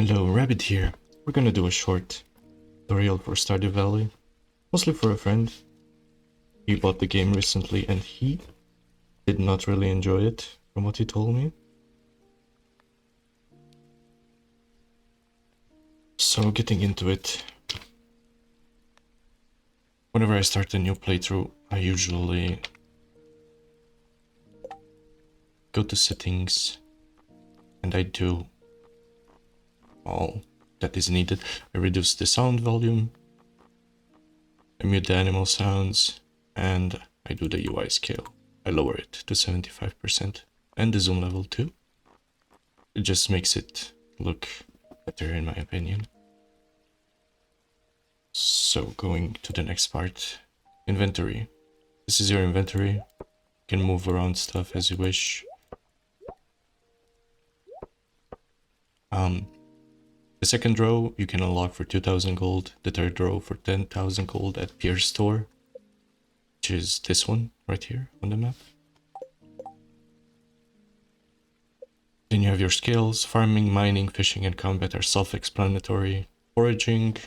Hello, Rabbit here. We're gonna do a short tutorial for Stardew Valley, mostly for a friend. He bought the game recently and he did not really enjoy it, from what he told me. So getting into it, whenever I start a new playthrough, I usually go to settings and I do all that is needed. I reduce the sound volume, I mute the animal sounds, and I do the UI scale. I lower it to 75% and the zoom level too. It just makes it look better in my opinion. So going to the next part, inventory. This is your inventory. You can move around stuff as you wish. The second row you can unlock for 2000 gold, the third row for 10,000 gold at Pier's store, which is this one right here on the map. Then you have your skills. Farming, mining, fishing, and combat are self-explanatory. Foraging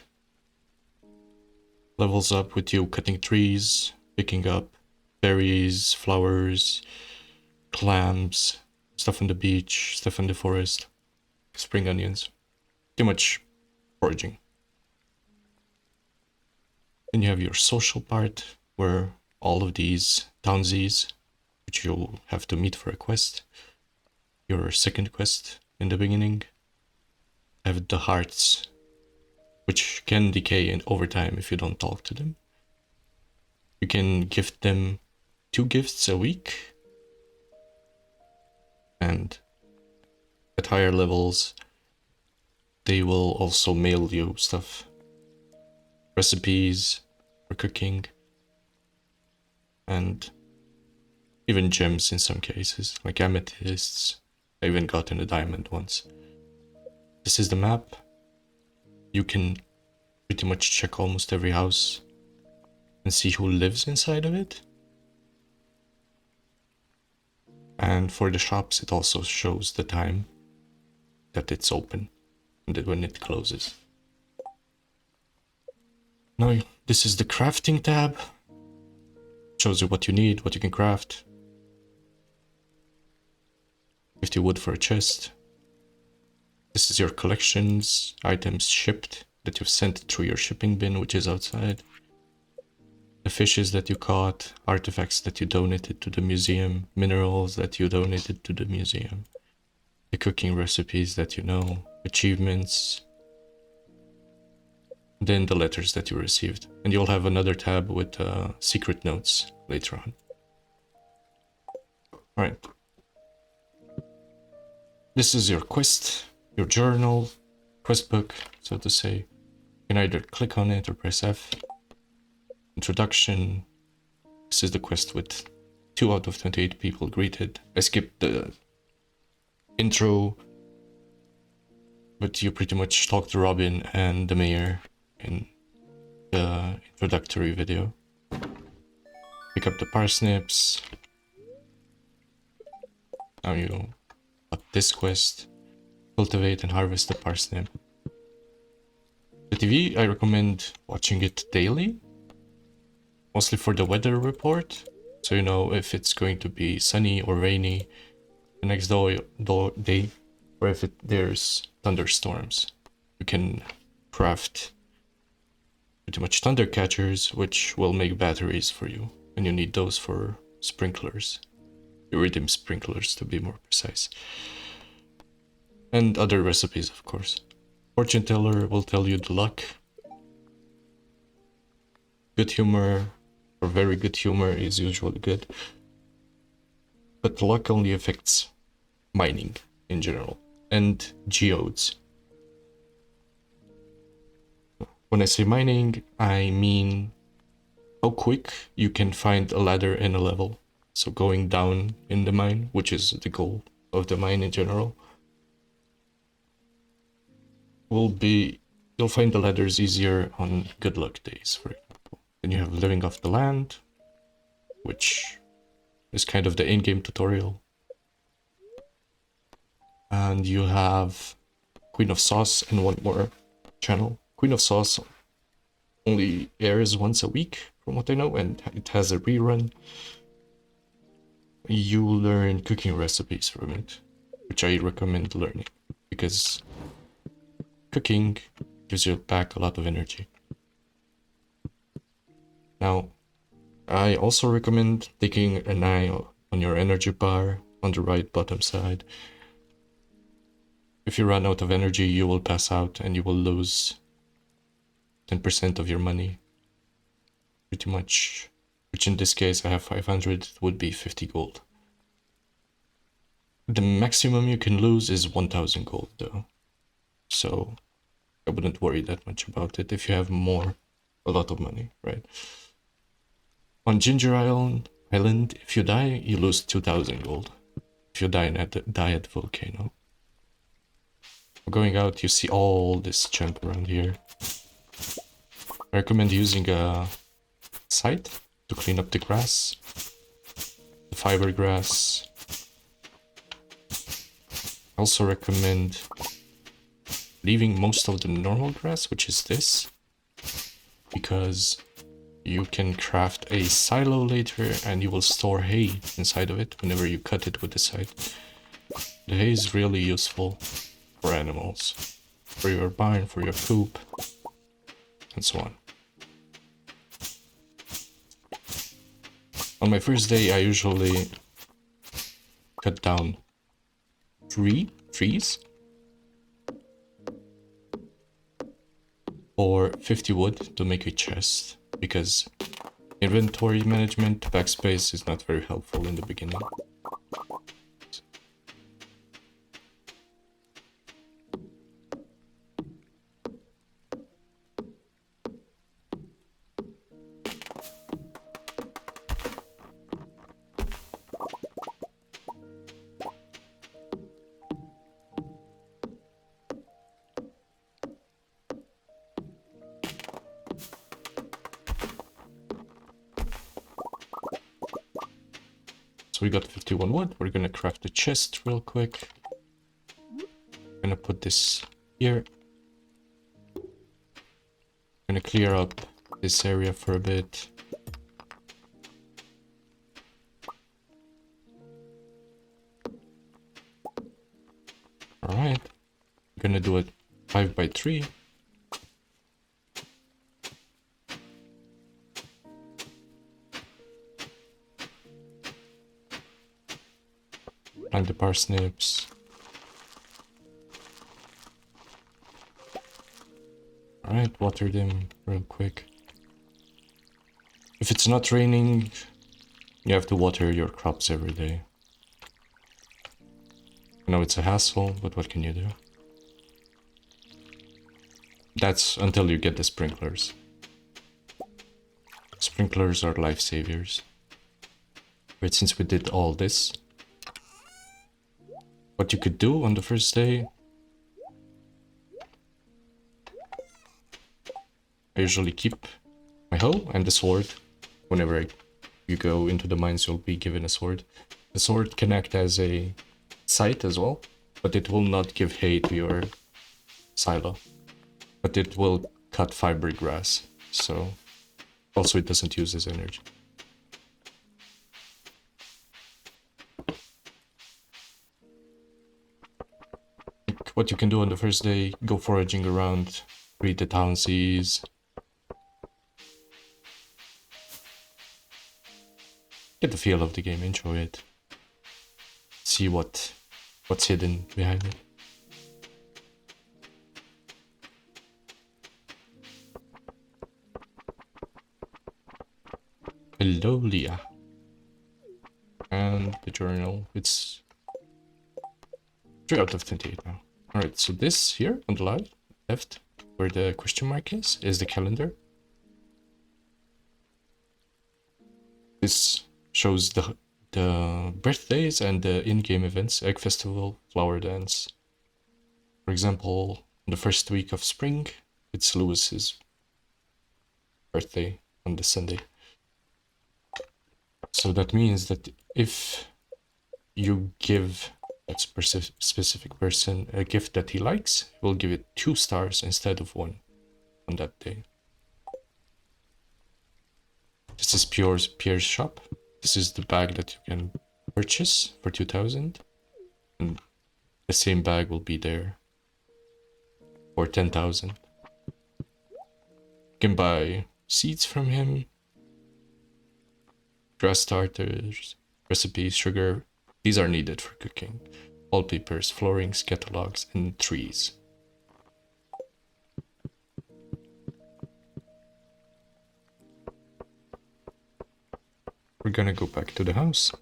levels up with you cutting trees, picking up berries, flowers, clams, stuff on the beach, stuff in the forest, spring onions. Too much foraging. Then you have your social part, where all of these townsies, which you'll have to meet for a quest, your second quest in the beginning, have the hearts, which can decay over time if you don't talk to them. You can gift them 2 gifts a week, and at higher levels they will also mail you stuff, recipes for cooking, and even gems in some cases, like amethysts. I even gotten a diamond once. This is the map. You can pretty much check almost every house and see who lives inside of it. And for the shops, it also shows the time that it's open and when it closes. Now, this is the crafting tab. Shows you what you need, what you can craft. 50 wood for a chest. This is your collections, items shipped that you've sent through your shipping bin, which is outside. The fishes that you caught, artifacts that you donated to the museum, minerals that you donated to the museum, the cooking recipes that you know, achievements, then the letters that you received. And you'll have another tab with secret notes later on. Alright. This is your quest, your journal, quest book, so to say. You can either click on it or press F. Introduction. This is the quest with 2 out of 28 people greeted. I skipped the intro, but you pretty much talk to Robin and the mayor in the introductory video. Pick up the parsnips. Now you got this quest. Cultivate and harvest the parsnip. The TV, I recommend watching it daily. Mostly for the weather report. So you know if it's going to be sunny or rainy the next day. Or if there's thunderstorms. You can craft pretty much thunder catchers, which will make batteries for you. And you need those for sprinklers. Iridium sprinklers to be more precise. And other recipes, of course. Fortune teller will tell you the luck. Good humor, or very good humor, is usually good. But luck only affects mining in general, and geodes. When I say mining, I mean how quick you can find a ladder in a level. So going down in the mine, which is the goal of the mine in general, you'll find the ladders easier on good luck days, for example. Then you have living off the land, which is kind of the in-game tutorial. And you have Queen of Sauce and one more channel. Queen of Sauce only airs once a week, from what I know, and it has a rerun. You learn cooking recipes from it, which I recommend learning, because cooking gives you back a lot of energy. Now, I also recommend taking an eye on your energy bar on the right bottom side. If you run out of energy, you will pass out and you will lose 10% of your money. Pretty much, which in this case I have 500, would be 50 gold. The maximum you can lose is 1000 gold though. So I wouldn't worry that much about it if you have a lot of money, right? On Ginger Island, if you die, you lose 2000 gold. If you die at the volcano. Going out, you see all this junk around here. I recommend using a scythe to clean up the grass, the fiber grass. I also recommend leaving most of the normal grass, which is this, because you can craft a silo later and you will store hay inside of it whenever you cut it with the scythe. The hay is really useful for animals, for your barn, for your coop, and so on. On my first day, I usually cut down 3 trees or 50 wood to make a chest, because inventory management backspace is not very helpful in the beginning. So we got 51 wood. We're gonna craft a chest real quick. Gonna put this here. Gonna clear up this area for a bit. Alright. Gonna do it 5x3. Plant the parsnips. Alright, water them real quick. If it's not raining, you have to water your crops every day. I know it's a hassle, but what can you do? That's until you get the sprinklers. Sprinklers are life saviors. But since we did all this, what you could do on the first day, I usually keep my hoe and the sword. Whenever you go into the mines, you'll be given a sword. The sword can act as a scythe as well, but it will not give hay to your silo. But it will cut fiber grass, so also it doesn't use as energy. What you can do on the first day, go foraging around, read the town seas. Get the feel of the game, enjoy it. See what's hidden behind it. Hello, Leah. And the journal, it's 3 out of 28 now. Alright, so this here on the left, where the question mark is the calendar. This shows the birthdays and the in-game events, Egg Festival, Flower Dance. For example, in the first week of spring, it's Lewis's birthday on the Sunday. So that means that if you give that specific person a gift that he likes, we'll give it 2 stars instead of 1 on that day. This is Pierre's shop. This is the bag that you can purchase for 2,000, and the same bag will be there for 10,000. You can buy seeds from him, grass starters, recipes, sugar. These are needed for cooking. Wallpapers, floorings, catalogs, and trees. We're gonna go back to the house,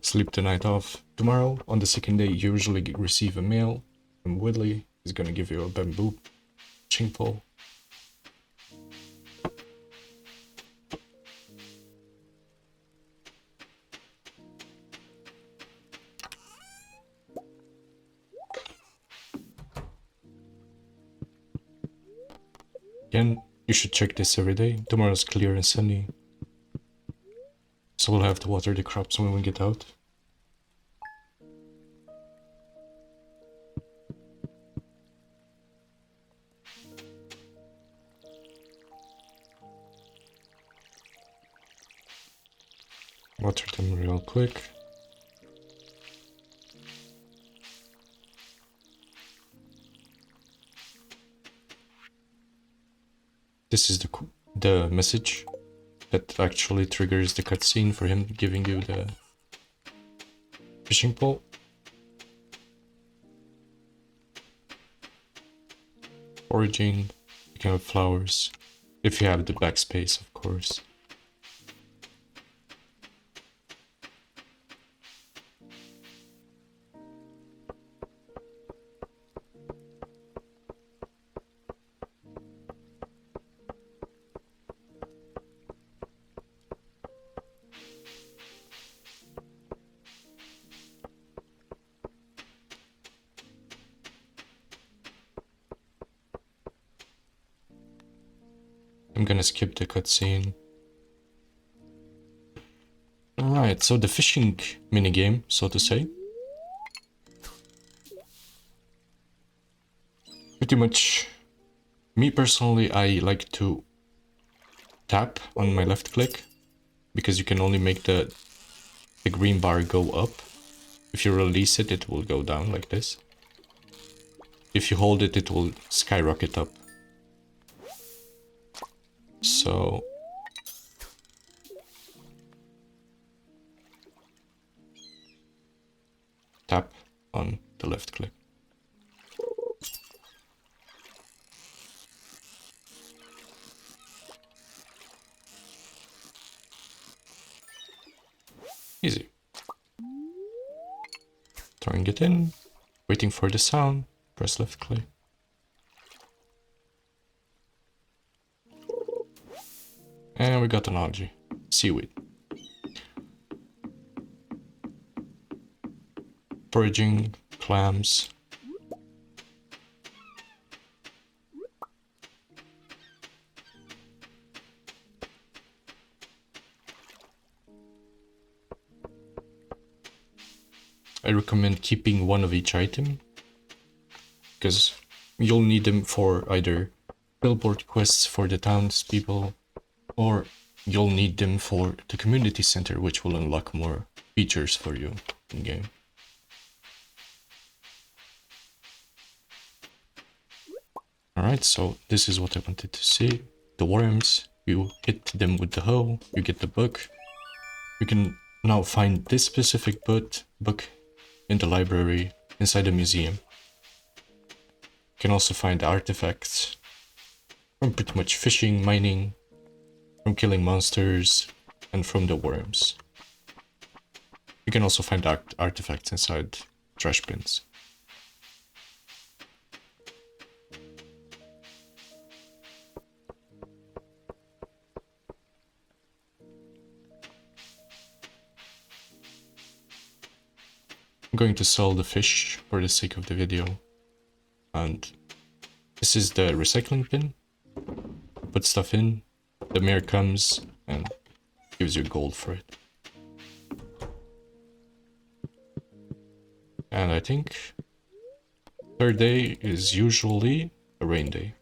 sleep the night off. Tomorrow, on the second day, you usually receive a mail from Woodley. He's gonna give you a bamboo fishing pole. Again, you should check this every day. Tomorrow's clear and sunny, so we'll have to water the crops when we get out. Water them real quick. This is the message that actually triggers the cutscene for him giving you the fishing pole. Foraging, you can have flowers, if you have the backspace, of course. I'm gonna skip the cutscene. Alright, so the fishing minigame, so to say. Pretty much, me personally, I like to tap on my left click, because you can only make the green bar go up. If you release it, it will go down like this. If you hold it, it will skyrocket up. So tap on the left click. Easy. Throwing it in, waiting for the sound, press left click. And we got an algae. Seaweed. Foraging, clams. I recommend keeping one of each item, because you'll need them for either billboard quests for the townspeople, or you'll need them for the community center, which will unlock more features for you in game. Alright, so this is what I wanted to see. The worms, you hit them with the hoe, you get the book. You can now find this specific book in the library inside the museum. You can also find artifacts from pretty much fishing, mining, from killing monsters, and from the worms. You can also find artifacts inside trash bins. I'm going to sell the fish for the sake of the video. And this is the recycling bin. Put stuff in, the mayor comes and gives you gold for it. And I think third day is usually a rain day.